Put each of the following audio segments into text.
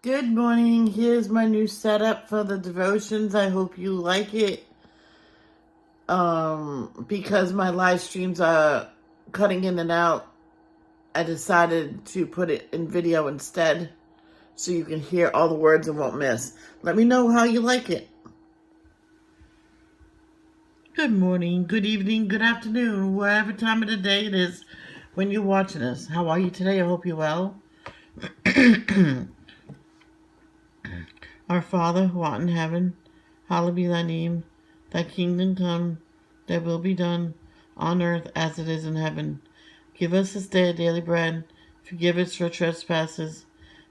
Good morning. Here's my new setup for the devotions. I hope you like it. Because my live streams are cutting in and out, I decided to put it in video instead so you can hear all the words and won't miss. Let me know how you like it. Good morning, good evening, good afternoon, whatever time of the day it is when you're watching this. How are you today? I hope you're well. Our Father, who art in heaven, hallowed be thy name. Thy kingdom come, thy will be done, on earth as it is in heaven. Give us this day our daily bread. Forgive us our trespasses.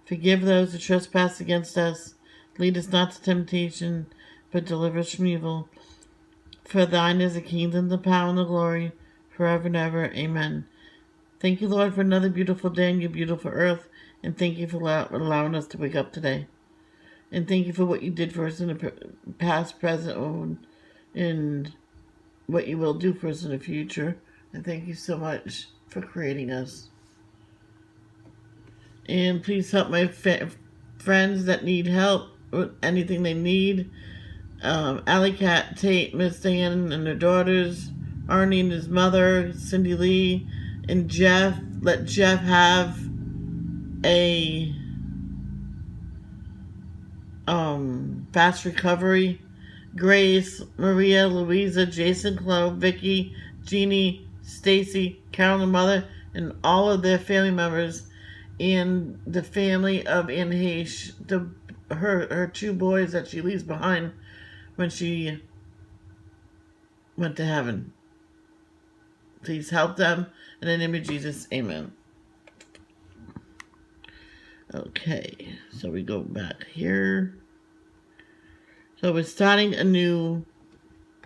Forgive those who trespass against us. Lead us not to temptation, but deliver us from evil. For thine is the kingdom, the power, and the glory, forever and ever. Amen. Thank you, Lord, for another beautiful day on your beautiful earth, and thank you for allowing us to wake up today. And thank you for what you did for us in the past, present, and what you will do for us in the future. And thank you so much for creating us. And please help my friends that need help with anything they need. Alley Cat, Tate, Miss Diane and their daughters, Arnie and his mother, Cindy Lee, and Jeff. Let Jeff have a fast recovery. Grace, Maria, Louisa, Jason, Chloe, Vicky, Jeannie, Stacy, Carolyn, mother, and all of their family members, and the family of Anne Heche, her two boys that she leaves behind when she went to heaven. Please help them in the name of Jesus. Amen. Okay, so we go back here. So we're starting a new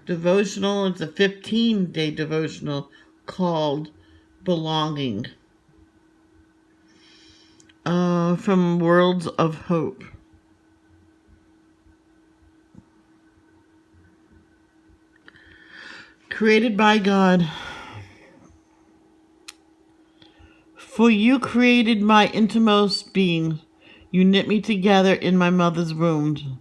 devotional. It's a 15-day devotional called Belonging. From Worlds of Hope. Created by God. For you created my innermost being. You knit me together in my mother's womb.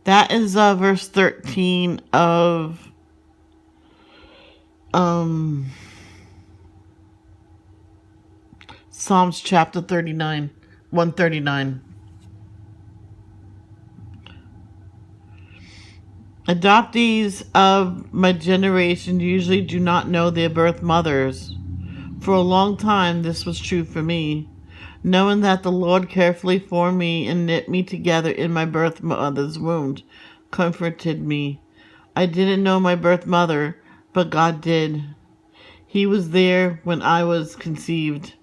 That is verse 13 of Psalms chapter 39, 139. Adoptees of my generation usually do not know their birth mothers. For a long time, this was true for me. Knowing that the Lord carefully formed me and knit me together in my birth mother's womb comforted me. I didn't know my birth mother, but God did. He was there when I was conceived.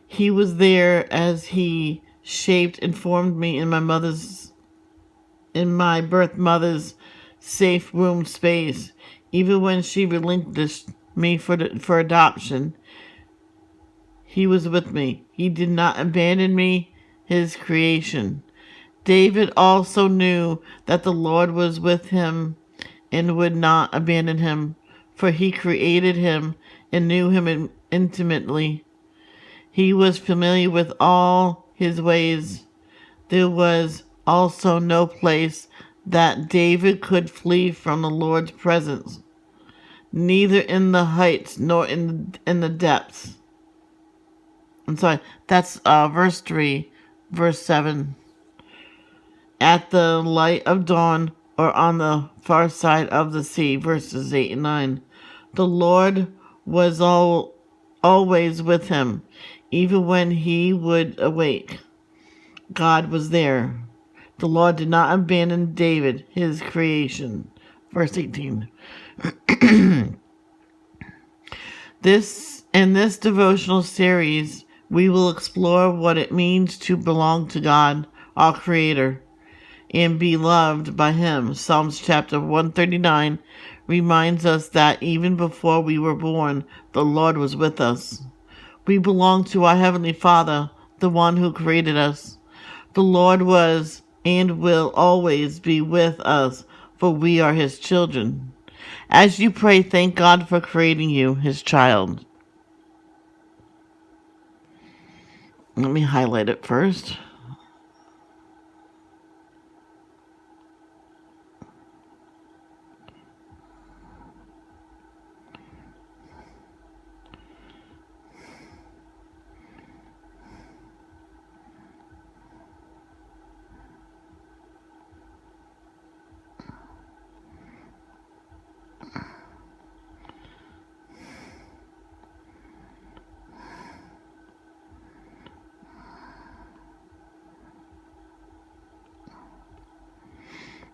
He was there as He shaped and formed me in my birth mother's safe womb space. Even when she relinquished me for adoption, He was with me. He did not abandon me, His creation. David also knew that the Lord was with him and would not abandon him, for He created him and knew him intimately. He was familiar with all His ways. There was also no place that David could flee from the Lord's presence, neither in the heights nor in the depths. I'm sorry, that's verse 3, verse 7. At the light of dawn or on the far side of the sea, verses 8 and 9. The Lord was always with him, even when he would awake. God was there. The Lord did not abandon David, His creation. Verse 18. In this devotional series, we will explore what it means to belong to God, our Creator, and be loved by Him. Psalms chapter 139 reminds us that even before we were born, the Lord was with us. We belong to our Heavenly Father, the one who created us. The Lord was and will always be with us, for we are His children. As you pray, thank God for creating you, His child. Let me highlight it first.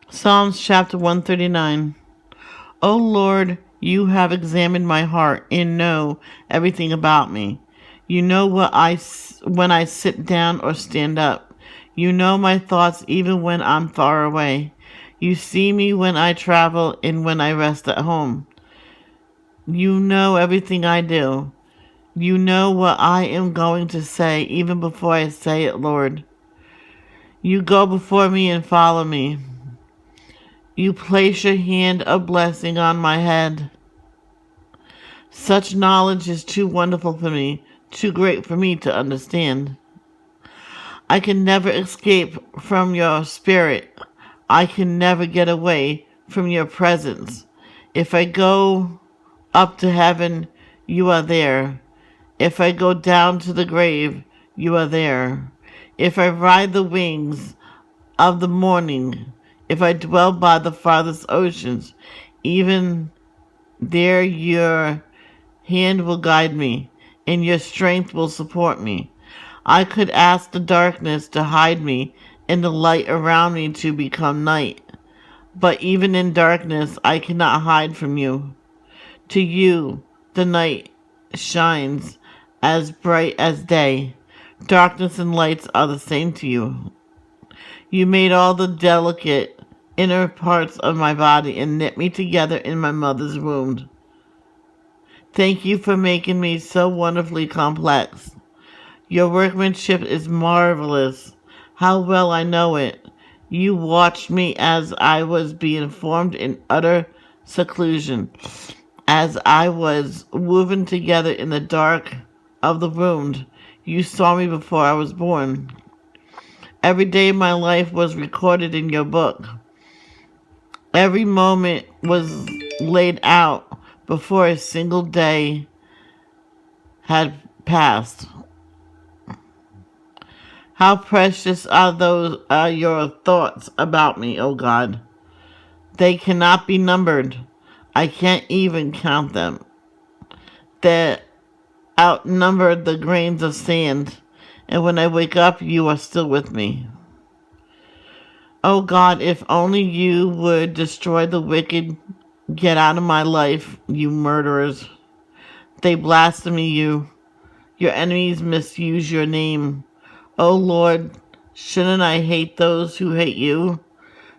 Psalms chapter 139. O Lord, you have examined my heart and know everything about me. You know when I sit down or stand up. You know my thoughts even when I'm far away. You see me when I travel and when I rest at home. You know everything I do. You know what I am going to say even before I say it, Lord. You go before me and follow me. You place your hand of blessing on my head. Such knowledge is too wonderful for me, too great for me to understand. I can never escape from your spirit. I can never get away from your presence. If I go up to heaven, you are there. If I go down to the grave, you are there. If I ride the wings of the morning, if I dwell by the farthest oceans, even there your hand will guide me, and your strength will support me. I could ask the darkness to hide me, and the light around me to become night. But even in darkness, I cannot hide from you. To you, the night shines as bright as day. Darkness and lights are the same to you. You made all the delicate inner parts of my body and knit me together in my mother's womb. Thank you for making me so wonderfully complex. Your workmanship is marvelous. How well I know it. You watched me as I was being formed in utter seclusion, as I was woven together in the dark of the womb. You saw me before I was born. Every day of my life was recorded in your book. Every moment was laid out before a single day had passed. How precious are your thoughts about me, O God. They cannot be numbered. I can't even count them. They outnumber the grains of sand, and when I wake up, you are still with me. O God, if only you would destroy the wicked, get out of my life, you murderers. They blaspheme you. Your enemies misuse your name. O Lord, shouldn't I hate those who hate you?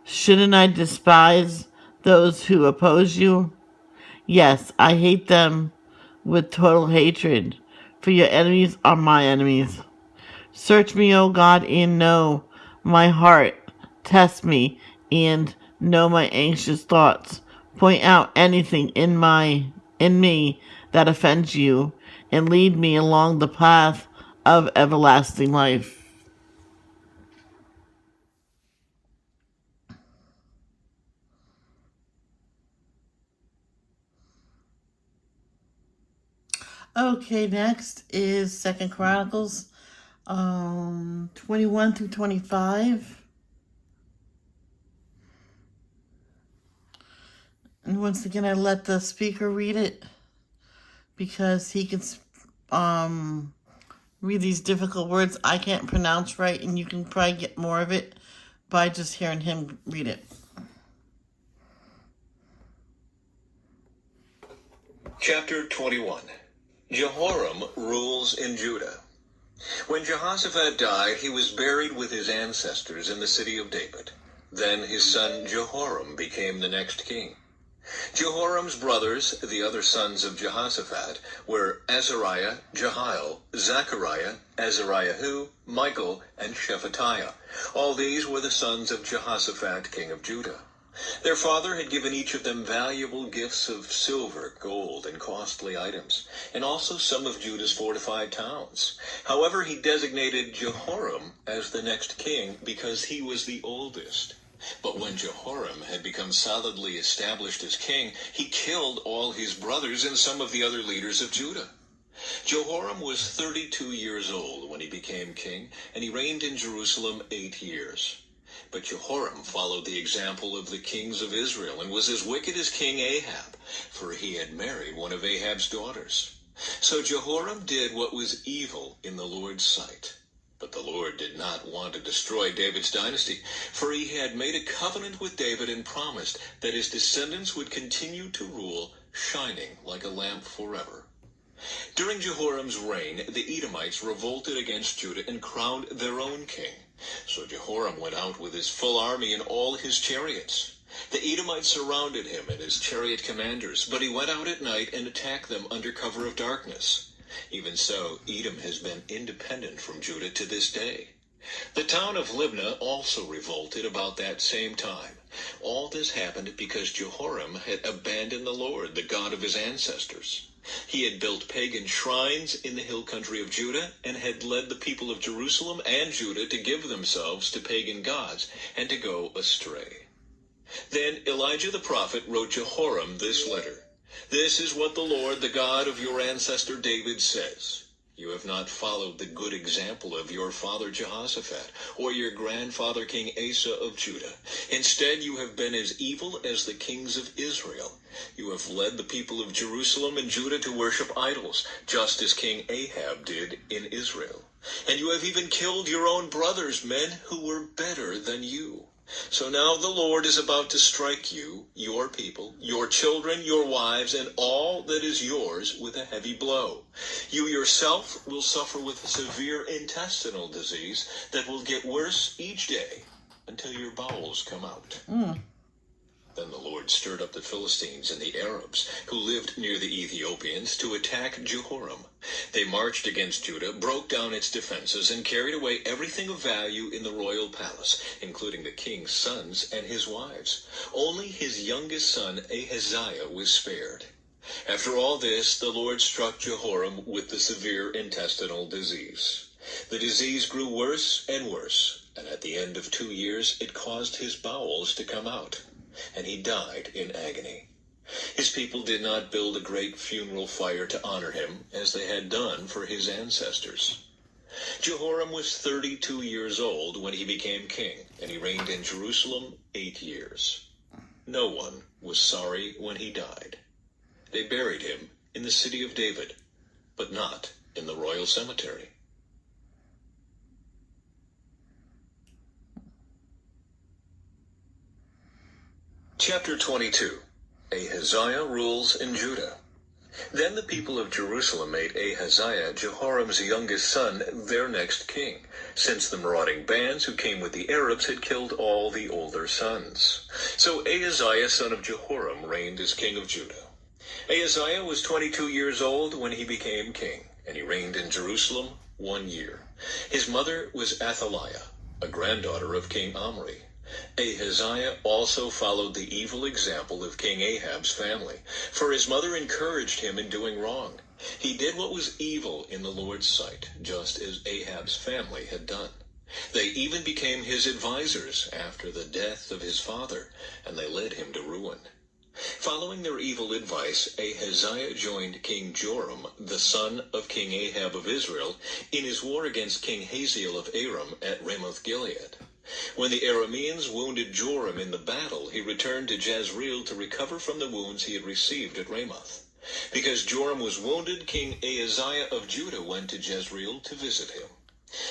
Shouldn't I despise those who oppose you? Yes, I hate them with total hatred, for your enemies are my enemies. Search me, O God, and know my heart. Test me and know my anxious thoughts. Point out anything in me that offends you, and lead me along the path of everlasting life. Okay, next is Second Chronicles 21 through 25. And once again, I let the speaker read it because he can read these difficult words I can't pronounce right, and you can probably get more of it by just hearing him read it. Chapter 21. Jehoram rules in Judah. When Jehoshaphat died, he was buried with his ancestors in the city of David. Then his son Jehoram became the next king. Jehoram's brothers, the other sons of Jehoshaphat, were Azariah, Jehiel, Zechariah, Azariahu, Michael, and Shephatiah. All these were the sons of Jehoshaphat, king of Judah. Their father had given each of them valuable gifts of silver, gold, and costly items, and also some of Judah's fortified towns. However, he designated Jehoram as the next king because he was the oldest. But when Jehoram had become solidly established as king, he killed all his brothers and some of the other leaders of Judah. Jehoram was 32 years old when he became king, and he reigned in Jerusalem 8 years. But Jehoram followed the example of the kings of Israel and was as wicked as King Ahab, for he had married one of Ahab's daughters. So Jehoram did what was evil in the Lord's sight. But the Lord did not want to destroy David's dynasty, for he had made a covenant with David and promised that his descendants would continue to rule, shining like a lamp forever. During Jehoram's reign, the Edomites revolted against Judah and crowned their own king. So Jehoram went out with his full army and all his chariots. The Edomites surrounded him and his chariot commanders, but he went out at night and attacked them under cover of darkness. Even so, Edom has been independent from Judah to this day. The town of Libnah also revolted about that same time. All this happened because Jehoram had abandoned the Lord, the God of his ancestors. He had built pagan shrines in the hill country of Judah and had led the people of Jerusalem and Judah to give themselves to pagan gods and to go astray. Then Elijah the prophet wrote Jehoram this letter. This is what the Lord, the God of your ancestor David, says. You have not followed the good example of your father Jehoshaphat or your grandfather King Asa of Judah. Instead, you have been as evil as the kings of Israel. You have led the people of Jerusalem and Judah to worship idols, just as King Ahab did in Israel. And you have even killed your own brothers, men who were better than you. So now the Lord is about to strike you, your people, your children, your wives, and all that is yours with a heavy blow. You yourself will suffer with a severe intestinal disease that will get worse each day until your bowels come out. Then the Lord stirred up the Philistines and the Arabs, who lived near the Ethiopians, to attack Jehoram. They marched against Judah, broke down its defenses, and carried away everything of value in the royal palace, including the king's sons and his wives. Only his youngest son, Ahaziah, was spared. After all this, the Lord struck Jehoram with the severe intestinal disease. The disease grew worse and worse, and at the end of 2 years, it caused his bowels to come out, and he died in agony. His people did not build a great funeral fire to honor him, as they had done for his ancestors. Jehoram was 32 years old when he became king, and he reigned in Jerusalem 8 years. No one was sorry when he died. They buried him in the city of David, but not in the royal cemetery. Chapter 22. Ahaziah rules in Judah. Then the people of Jerusalem made Ahaziah, Jehoram's youngest son, their next king, since the marauding bands who came with the Arabs had killed all the older sons. So Ahaziah, son of Jehoram, reigned as king of Judah. Ahaziah was 22 years old when he became king, and he reigned in Jerusalem 1 year. His mother was Athaliah, a granddaughter of King Omri. Ahaziah also followed the evil example of King Ahab's family, for his mother encouraged him in doing wrong. He did what was evil in the Lord's sight, just as Ahab's family had done. They even became his advisers after the death of his father, and they led him to ruin. Following their evil advice, Ahaziah joined King Joram, the son of King Ahab of Israel, in his war against King Hazael of Aram at Ramoth-Gilead. When the Arameans wounded Joram in the battle, he returned to Jezreel to recover from the wounds he had received at Ramoth. Because Joram was wounded, King Ahaziah of Judah went to Jezreel to visit him.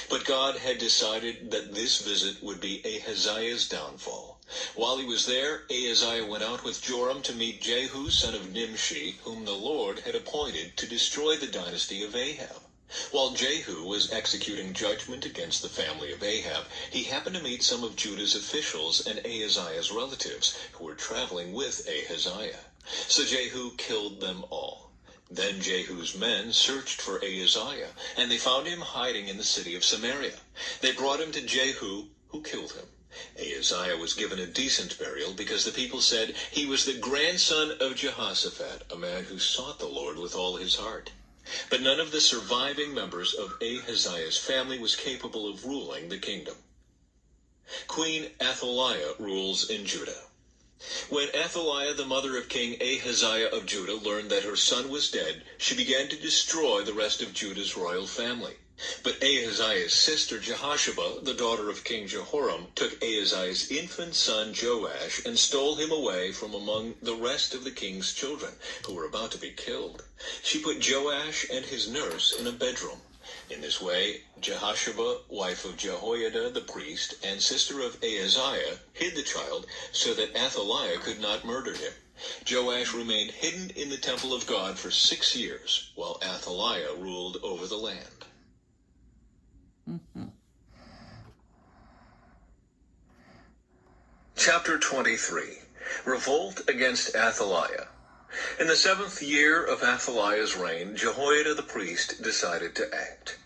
But God had decided that this visit would be Ahaziah's downfall. While he was there, Ahaziah went out with Joram to meet Jehu, son of Nimshi, whom the Lord had appointed to destroy the dynasty of Ahab. While Jehu was executing judgment against the family of Ahab, he happened to meet some of Judah's officials and Ahaziah's relatives, who were traveling with Ahaziah. So Jehu killed them all. Then Jehu's men searched for Ahaziah, and they found him hiding in the city of Samaria. They brought him to Jehu, who killed him. Ahaziah was given a decent burial because the people said he was the grandson of Jehoshaphat, a man who sought the Lord with all his heart. But none of the surviving members of Ahaziah's family was capable of ruling the kingdom. Queen Athaliah rules in Judah. When Athaliah, the mother of King Ahaziah of Judah, learned that her son was dead, she began to destroy the rest of Judah's royal family. But Ahaziah's sister Jehoshaphat, the daughter of King Jehoram, took Ahaziah's infant son Joash and stole him away from among the rest of the king's children, who were about to be killed. She put Joash and his nurse in a bedroom. In this way, Jehoshaphat, wife of Jehoiada the priest and sister of Ahaziah, hid the child so that Athaliah could not murder him. Joash remained hidden in the temple of God for 6 years, while Athaliah ruled over the land. Chapter 23. Revolt against Athaliah. In the 7th year of Athaliah's reign, Jehoiada the priest decided to act.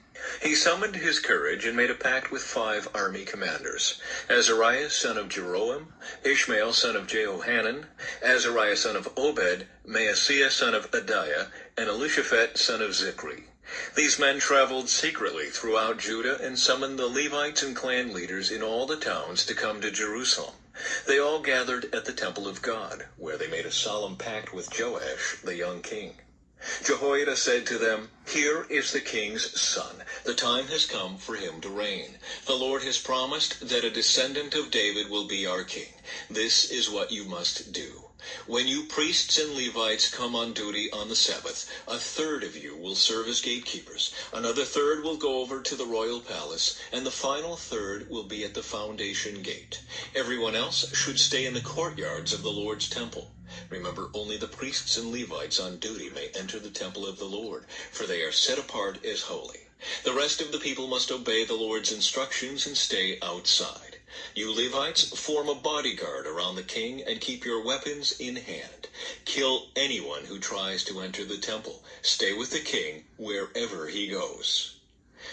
He summoned his courage and made a pact with 5 army commanders: Azariah son of Jeroam, Ishmael son of Jehohanan, Azariah son of Obed, Maaseiah son of Adiah, and Elishaphat son of Zikri. These men traveled secretly throughout Judah and summoned the Levites and clan leaders in all the towns to come to Jerusalem. They all gathered at the temple of God, where they made a solemn pact with Joash, the young king. Jehoiada said to them, "Here is the king's son. The time has come for him to reign. The Lord has promised that a descendant of David will be our king. This is what you must do. When you priests and Levites come on duty on the Sabbath, a third of you will serve as gatekeepers, another third will go over to the royal palace, and the final third will be at the foundation gate. Everyone else should stay in the courtyards of the Lord's temple. Remember, only the priests and Levites on duty may enter the temple of the Lord, for they are set apart as holy. The rest of the people must obey the Lord's instructions and stay outside. You Levites, form a bodyguard around the king and keep your weapons in hand. Kill anyone who tries to enter the temple. Stay with the king wherever he goes."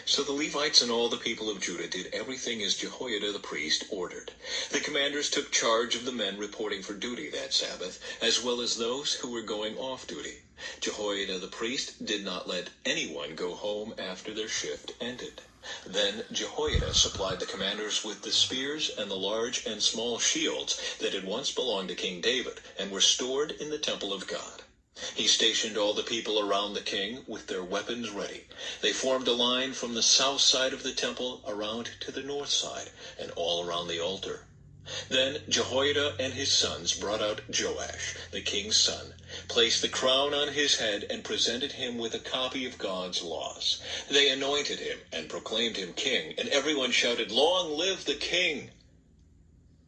So the Levites and all the people of Judah did everything as Jehoiada the priest ordered. The commanders took charge of the men reporting for duty that Sabbath, as well as those who were going off duty. Jehoiada the priest did not let anyone go home after their shift ended. Then Jehoiada supplied the commanders with the spears and the large and small shields that had once belonged to King David and were stored in the temple of God. He stationed all the people around the king with their weapons ready. They formed a line from the south side of the temple around to the north side and all around the altar. Then Jehoiada and his sons brought out Joash, the king's son, placed the crown on his head, and presented him with a copy of God's laws. They anointed him and proclaimed him king, and everyone shouted, "Long live the king!"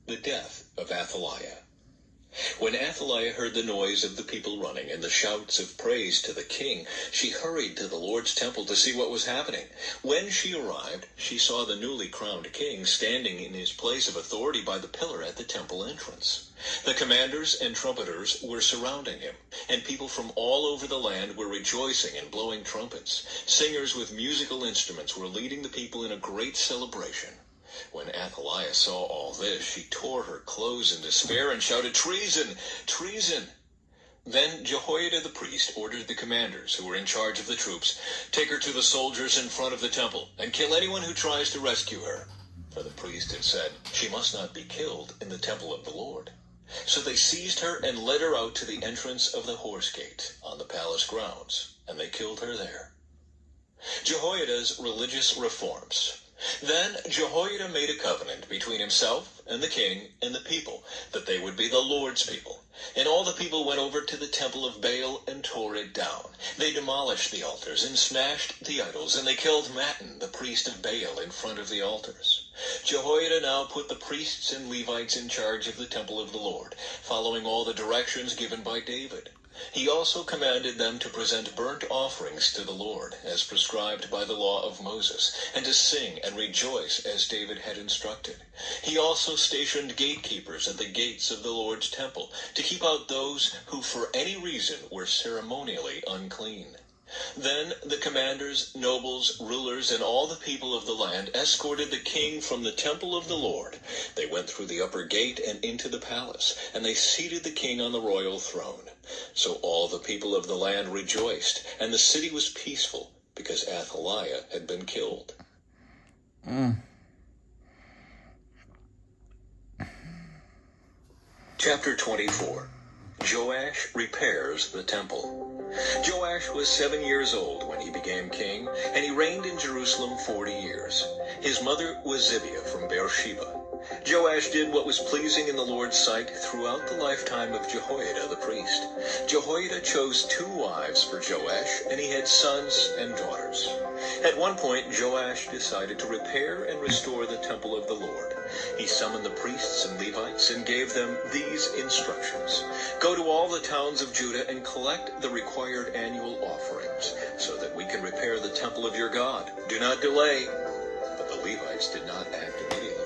The death of Athaliah. When Athaliah heard the noise of the people running and the shouts of praise to the king, she hurried to the Lord's temple to see what was happening. When she arrived, she saw the newly crowned king standing in his place of authority by the pillar at the temple entrance. The commanders and trumpeters were surrounding him, and people from all over the land were rejoicing and blowing trumpets. Singers with musical instruments were leading the people in a great celebration. When Athaliah saw all this, she tore her clothes in despair and shouted, "Treason! Treason!" Then Jehoiada the priest ordered the commanders who were in charge of the troops, "Take her to the soldiers in front of the temple and kill anyone who tries to rescue her." For the priest had said, "She must not be killed in the temple of the Lord." So they seized her and led her out to the entrance of the horse gate on the palace grounds, and they killed her there. Jehoiada's religious reforms. Then Jehoiada made a covenant between himself and the king and the people, that they would be the Lord's people. And all the people went over to the temple of Baal and tore it down. They demolished the altars and smashed the idols, and they killed Mattan, the priest of Baal, in front of the altars. Jehoiada now put the priests and Levites in charge of the temple of the Lord, following all the directions given by David. He also commanded them to present burnt offerings to the Lord, as prescribed by the law of Moses, and to sing and rejoice as David had instructed. He also stationed gatekeepers at the gates of the Lord's temple, to keep out those who for any reason were ceremonially unclean. Then the commanders, nobles, rulers, and all the people of the land escorted the king from the temple of the Lord. They went through the upper gate and into the palace, and they seated the king on the royal throne. So all the people of the land rejoiced, and the city was peaceful, because Athaliah had been killed. Chapter 24. Joash repairs the temple. Joash was 7 years old when he became king, and he reigned in Jerusalem 40 years. His mother was Zibiah from Beersheba. Joash did what was pleasing in the Lord's sight throughout the lifetime of Jehoiada the priest. Jehoiada chose 2 wives for Joash, and he had sons and daughters. At one point, Joash decided to repair and restore the temple of the Lord. He summoned the priests and Levites and gave them these instructions. Go to all the towns of Judah and collect the required annual offerings, so that we can repair the temple of your God. Do not delay. But the Levites did not act immediately.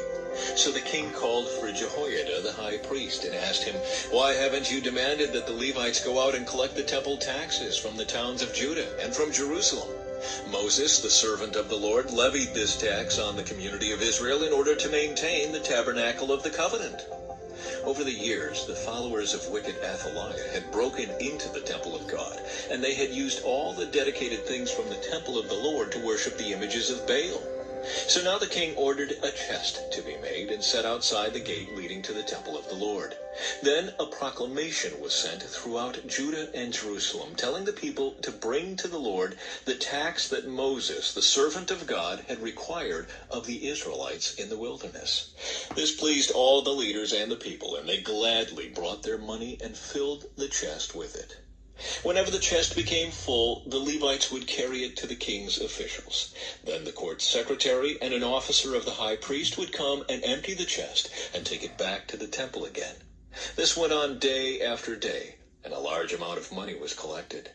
So the king called for Jehoiada the high priest and asked him, Why haven't you demanded that the Levites go out and collect the temple taxes from the towns of Judah and from Jerusalem? Moses, the servant of the Lord, levied this tax on the community of Israel in order to maintain the tabernacle of the covenant. Over the years, the followers of wicked Athaliah had broken into the temple of God, and they had used all the dedicated things from the temple of the Lord to worship the images of Baal. So now the king ordered a chest to be made and set outside the gate leading to the temple of the Lord. Then a proclamation was sent throughout Judah and Jerusalem, telling the people to bring to the Lord the tax that Moses, the servant of God, had required of the Israelites in the wilderness. This pleased all the leaders and the people, and they gladly brought their money and filled the chest with it. Whenever the chest became full, the Levites would carry it to the king's officials. Then the court secretary and an officer of the high priest would come and empty the chest and take it back to the temple again. This went on day after day, and a large amount of money was collected.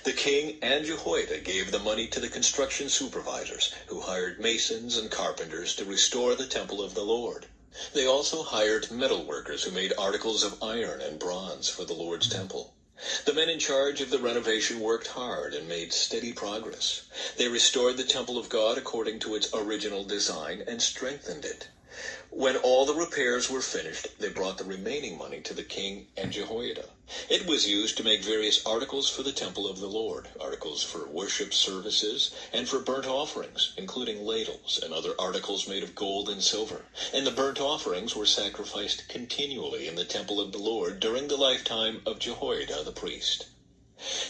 The king and Jehoiada gave the money to the construction supervisors, who hired masons and carpenters to restore the temple of the Lord. They also hired metal workers who made articles of iron and bronze for the Lord's temple. The men in charge of the renovation worked hard and made steady progress. They restored the temple of God according to its original design and strengthened it. When all the repairs were finished, they brought the remaining money to the king and Jehoiada. It was used to make various articles for the temple of the Lord, articles for worship services, and for burnt offerings, including ladles and other articles made of gold and silver. And the burnt offerings were sacrificed continually in the temple of the Lord during the lifetime of Jehoiada the priest.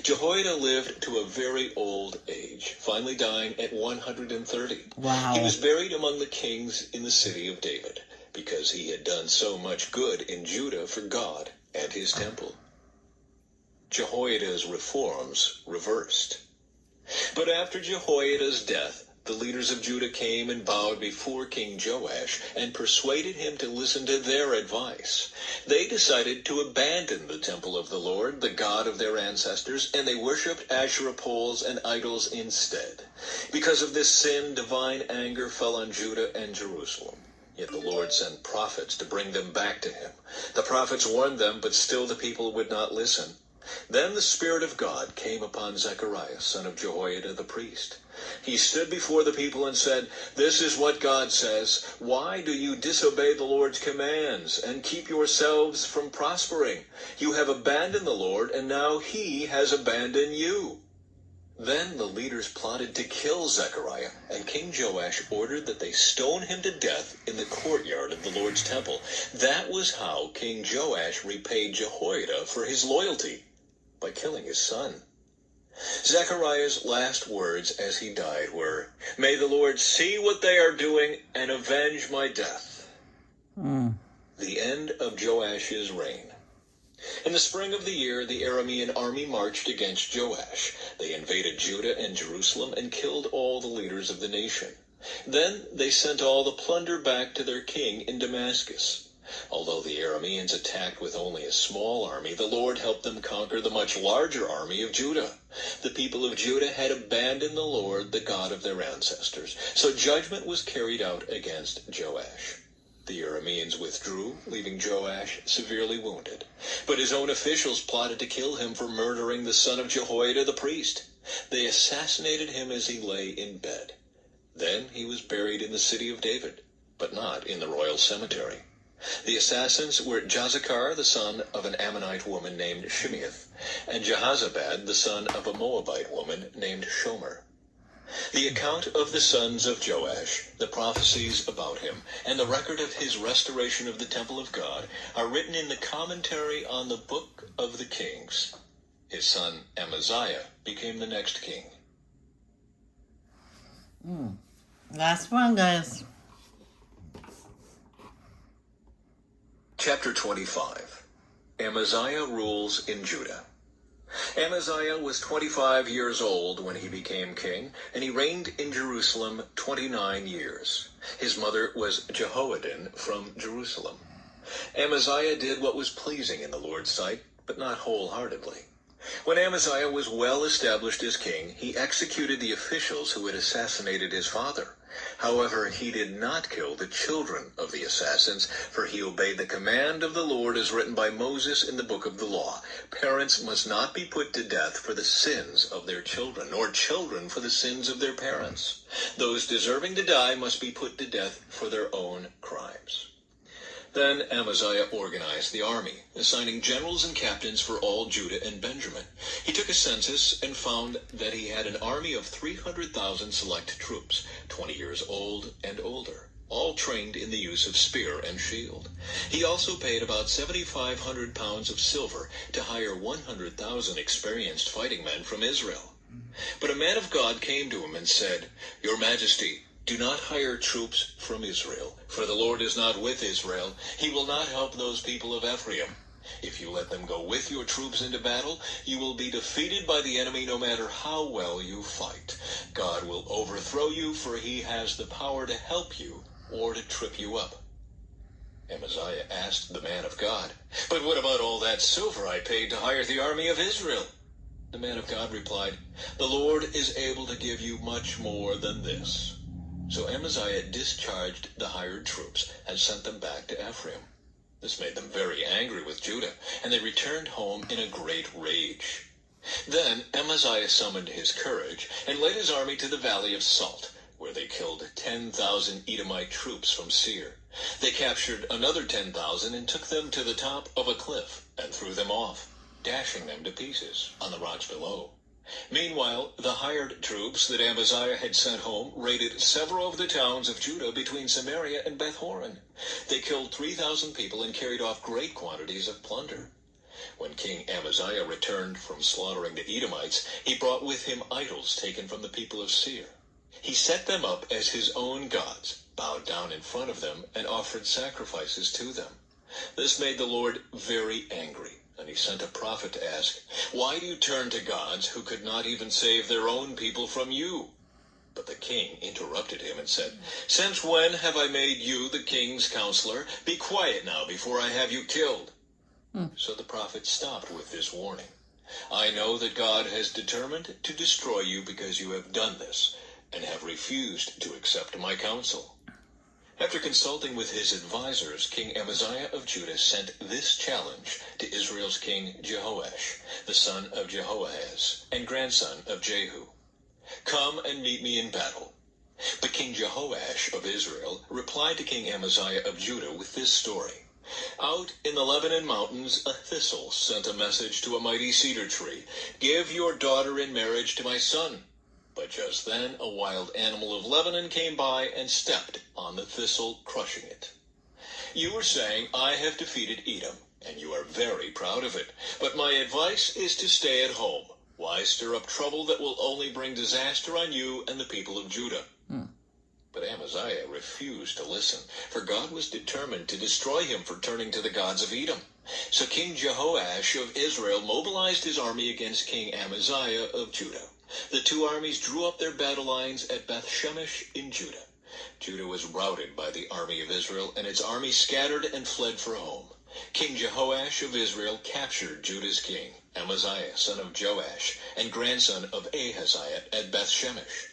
Jehoiada lived to a very old age, finally dying at 130. Wow. He was buried among the kings in the city of David, because he had done so much good in Judah for God and his temple. Jehoiada's reforms reversed. But after Jehoiada's death, the leaders of Judah came and bowed before King Joash and persuaded him to listen to their advice. They decided to abandon the temple of the Lord, the God of their ancestors, and they worshipped Asherah poles and idols instead. Because of this sin, divine anger fell on Judah and Jerusalem. Yet the Lord sent prophets to bring them back to him. The prophets warned them, but still the people would not listen. Then the Spirit of God came upon Zechariah, son of Jehoiada the priest. He stood before the people and said, This is what God says. Why do you disobey the Lord's commands and keep yourselves from prospering? You have abandoned the Lord, and now he has abandoned you. Then the leaders plotted to kill Zechariah, and King Joash ordered that they stone him to death in the courtyard of the Lord's temple. That was how King Joash repaid Jehoiada for his loyalty, by killing his son. Zechariah's last words as he died were, May the Lord see what they are doing and avenge my death. The end of Joash's reign. In the spring of the year, the Aramean army marched against Joash. They invaded Judah and Jerusalem and killed all the leaders of the nation. Then they sent all the plunder back to their king in Damascus. Although the Arameans attacked with only a small army, the Lord helped them conquer the much larger army of Judah. The people of Judah had abandoned the Lord, the God of their ancestors, so judgment was carried out against Joash. The Arameans withdrew, leaving Joash severely wounded. But his own officials plotted to kill him for murdering the son of Jehoiada the priest. They assassinated him as he lay in bed. Then he was buried in the city of David, but not in the royal cemetery. The assassins were Jozachar, the son of an Ammonite woman named Shimeath, and Jehozabad, the son of a Moabite woman named Shomer. The account of the sons of Joash, the prophecies about him, and the record of his restoration of the temple of God are written in the commentary on the Book of the Kings. His son Amaziah became the next king. Last one, guys. Chapter 25. Amaziah rules in Judah. Amaziah was 25 years old when he became king, and he reigned in Jerusalem 29 years. His mother was Jehoiadin from Jerusalem. Amaziah did what was pleasing in the Lord's sight, but not wholeheartedly. When Amaziah was well established as king, he executed the officials who had assassinated his father. However, he did not kill the children of the assassins, for he obeyed the command of the Lord as written by Moses in the book of the law. Parents must not be put to death for the sins of their children, nor children for the sins of their parents. Those deserving to die must be put to death for their own crimes. Then Amaziah organized the army, assigning generals and captains for all Judah and Benjamin. He took a census and found that he had an army of 300,000 select troops, 20 years old and older, all trained in the use of spear and shield. He also paid about 7,500 pounds of silver to hire 100,000 experienced fighting men from Israel. But a man of God came to him and said, "Your Majesty, do not hire troops from Israel, for the Lord is not with Israel. He will not help those people of Ephraim. If you let them go with your troops into battle, you will be defeated by the enemy no matter how well you fight. God will overthrow you, for he has the power to help you or to trip you up." Amaziah asked the man of God, "But what about all that silver I paid to hire the army of Israel?" The man of God replied, "The Lord is able to give you much more than this." So Amaziah discharged the hired troops and sent them back to Ephraim. This made them very angry with Judah, and they returned home in a great rage. Then Amaziah summoned his courage and led his army to the valley of Salt, where they killed 10,000 Edomite troops from Seir. They captured another 10,000 and took them to the top of a cliff and threw them off, dashing them to pieces on the rocks below. Meanwhile, the hired troops that Amaziah had sent home raided several of the towns of Judah between Samaria and Beth-horon. They killed 3,000 people and carried off great quantities of plunder. When King Amaziah returned from slaughtering the Edomites, he brought with him idols taken from the people of Seir. He set them up as his own gods, bowed down in front of them, and offered sacrifices to them. This made the Lord very angry. And he sent a prophet to ask, "Why do you turn to gods who could not even save their own people from you?" But the king interrupted him and said, "Since when have I made you the king's counselor? Be quiet now before I have you killed." So the prophet stopped with this warning. "I know that God has determined to destroy you because you have done this and have refused to accept my counsel." After consulting with his advisors, King Amaziah of Judah sent this challenge to Israel's king Jehoash, the son of Jehoahaz and grandson of Jehu. "Come and meet me in battle." But King Jehoash of Israel replied to King Amaziah of Judah with this story. "Out in the Lebanon mountains, a thistle sent a message to a mighty cedar tree, 'Give your daughter in marriage to my son.' But just then a wild animal of Lebanon came by and stepped on the thistle, crushing it. You are saying, 'I have defeated Edom,' and you are very proud of it. But my advice is to stay at home. Why stir up trouble that will only bring disaster on you and the people of Judah?" But Amaziah refused to listen, for God was determined to destroy him for turning to the gods of Edom. So King Jehoash of Israel mobilized his army against King Amaziah of Judah. The two armies drew up their battle lines at Beth-shemesh in Judah. Judah was routed by the army of Israel, and its army scattered and fled for home. King Jehoash of Israel captured Judah's king, Amaziah, son of Joash, and grandson of Ahaziah, at Beth-shemesh.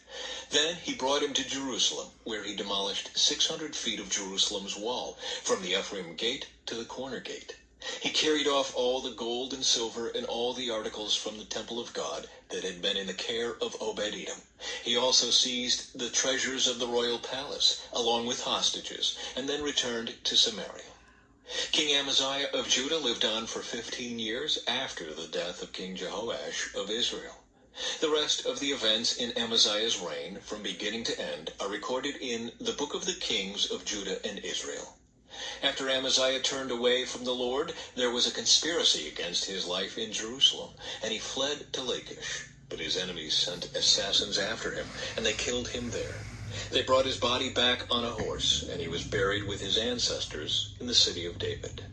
Then he brought him to Jerusalem, where he demolished 600 feet of Jerusalem's wall, from the Ephraim gate to the corner gate. He carried off all the gold and silver and all the articles from the temple of God that had been in the care of Obed-Edom. He also seized the treasures of the royal palace, along with hostages, and then returned to Samaria. King Amaziah of Judah lived on for 15 years after the death of King Jehoash of Israel. The rest of the events in Amaziah's reign, from beginning to end, are recorded in the book of the kings of Judah and Israel. After Amaziah turned away from the Lord, there was a conspiracy against his life in Jerusalem, and he fled to Lachish. But his enemies sent assassins after him, and they killed him there. They brought his body back on a horse, and he was buried with his ancestors in the city of David.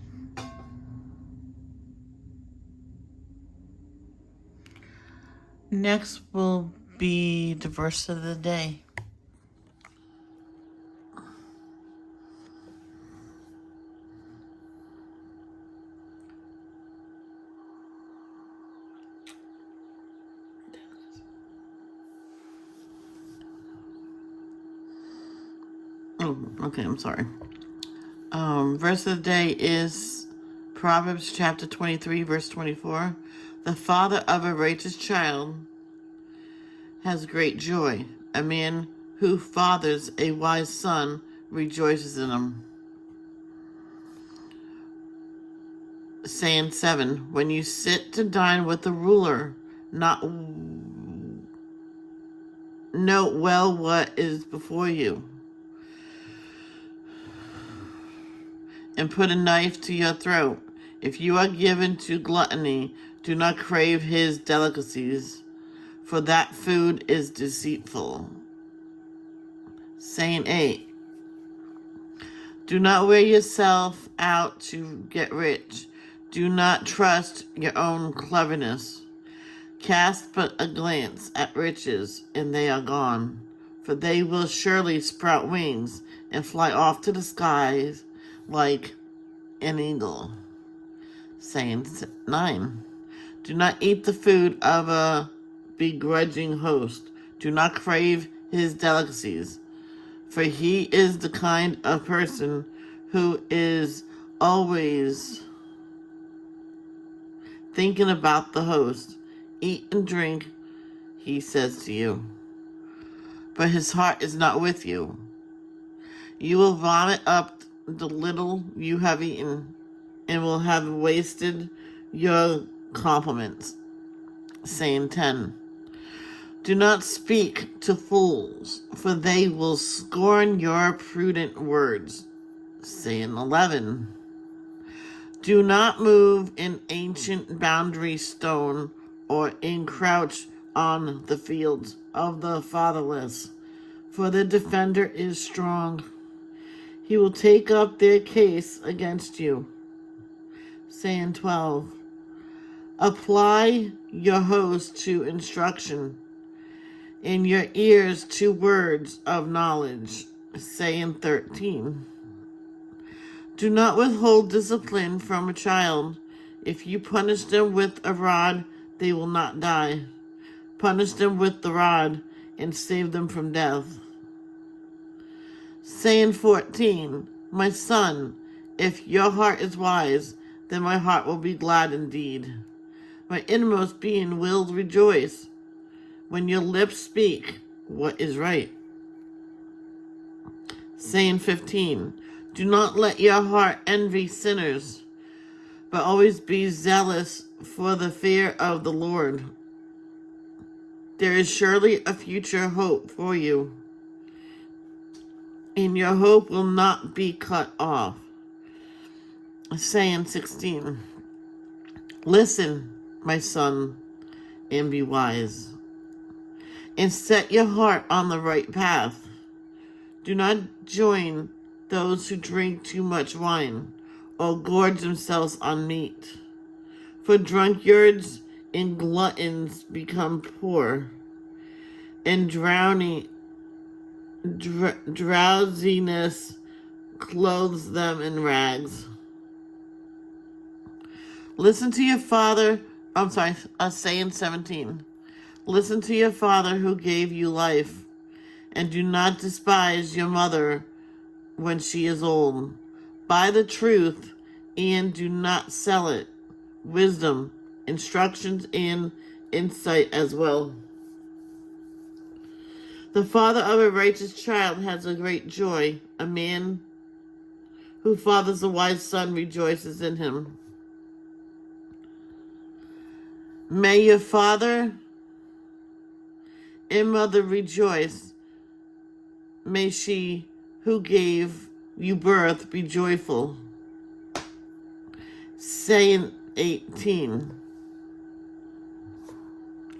Next will be the verse of the day. Oh, okay, I'm sorry. Verse of the day is Proverbs chapter 23, verse 24. The father of a righteous child has great joy. A man who fathers a wise son rejoices in him. Saying 7. When you sit to dine with the ruler, note well what is before you, and put a knife to your throat. If you are given to gluttony, do not crave his delicacies, for that food is deceitful. Saying 8. Do not wear yourself out to get rich. Do not trust your own cleverness. Cast but a glance at riches, and they are gone, for they will surely sprout wings and fly off to the skies like an eagle. Saying 9. Do not eat the food of a begrudging host. Do not crave his delicacies, for he is the kind of person who is always thinking about the host. Eat and drink, he says to you, but his heart is not with you. You will vomit up the little you have eaten, and will have wasted your compliments. Saying 10. Do not speak to fools, for they will scorn your prudent words. Saying 11. Do not move an ancient boundary stone, or encroach on the fields of the fatherless, for the defender is strong. He will take up their case against you. Saying 12. Apply your host to instruction, and your ears to words of knowledge. Saying 13. Do not withhold discipline from a child. If you punish them with a rod, they will not die. Punish them with the rod and save them from death. Saying 14. My son, if your heart is wise, then my heart will be glad indeed. My innermost being will rejoice when your lips speak what is right. Saying 15. Do not let your heart envy sinners, but always be zealous for the fear of the Lord. There is surely a future hope for you, and your hope will not be cut off. Saying 16. Listen, my son, and be wise, and set your heart on the right path. Do not join those who drink too much wine, or gorge themselves on meat. For drunkards and gluttons become poor, and drowsiness clothes them in rags. Listen to your father. Saying 17. Listen to your father who gave you life, and do not despise your mother when she is old. Buy the truth and do not sell it. Wisdom, instructions, and insight as well. The father of a righteous child has a great joy. A man who fathers a wise son rejoices in him. May your father and mother rejoice. May she who gave you birth be joyful. Saying 18.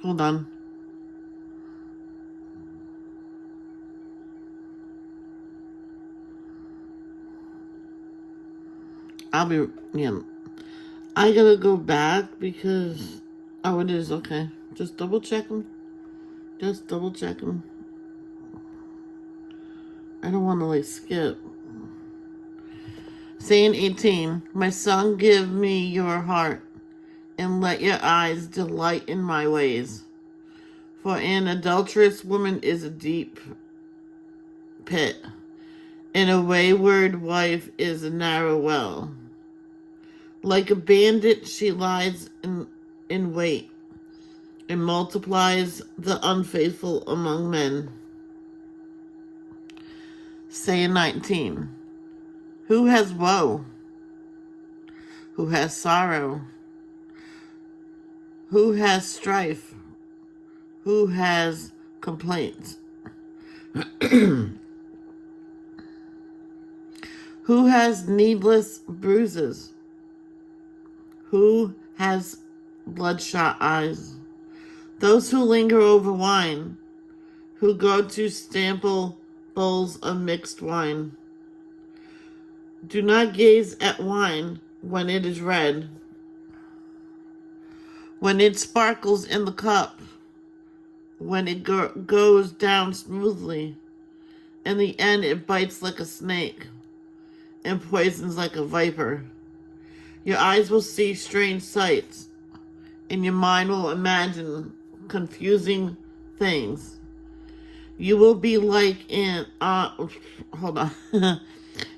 Hold on. I gotta go back because, oh, it is, okay. Just double checking. Just double checking. I don't want to, skip. Saying 18, my son, give me your heart, and let your eyes delight in my ways. For an adulterous woman is a deep pit, and a wayward wife is a narrow well. Like a bandit, she lies in wait, and multiplies the unfaithful among men. Saying 19, who has woe? Who has sorrow? Who has strife? Who has complaints? Who has needless bruises? Who has bloodshot eyes? Those who linger over wine, who go to sample bowls of mixed wine. Do not gaze at wine when it is red, when it sparkles in the cup, when it goes down smoothly. In the end, it bites like a snake and poisons like a viper. Your eyes will see strange sights, and your mind will imagine confusing things. You will be like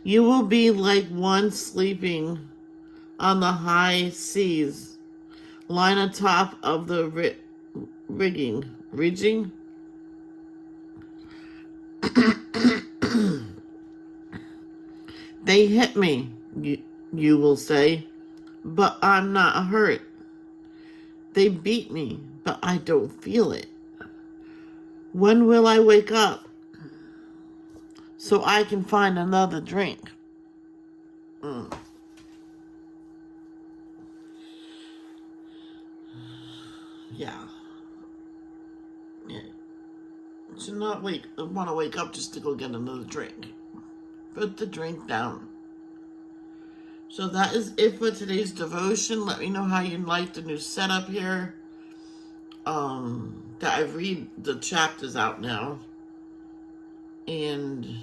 You will be like one sleeping on the high seas, lying on top of the rigging. They hit me, you will say, but I'm not hurt. They beat me, but I don't feel it. When will I wake up so I can find another drink? Yeah. Should not want to wake up just to go get another drink. Put the drink down. So that is it for today's devotion. Let me know how you like the new setup here. That I read the chapters out now. And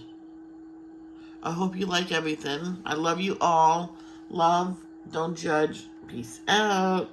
I hope you like everything. I love you all. Love, don't judge. Peace out.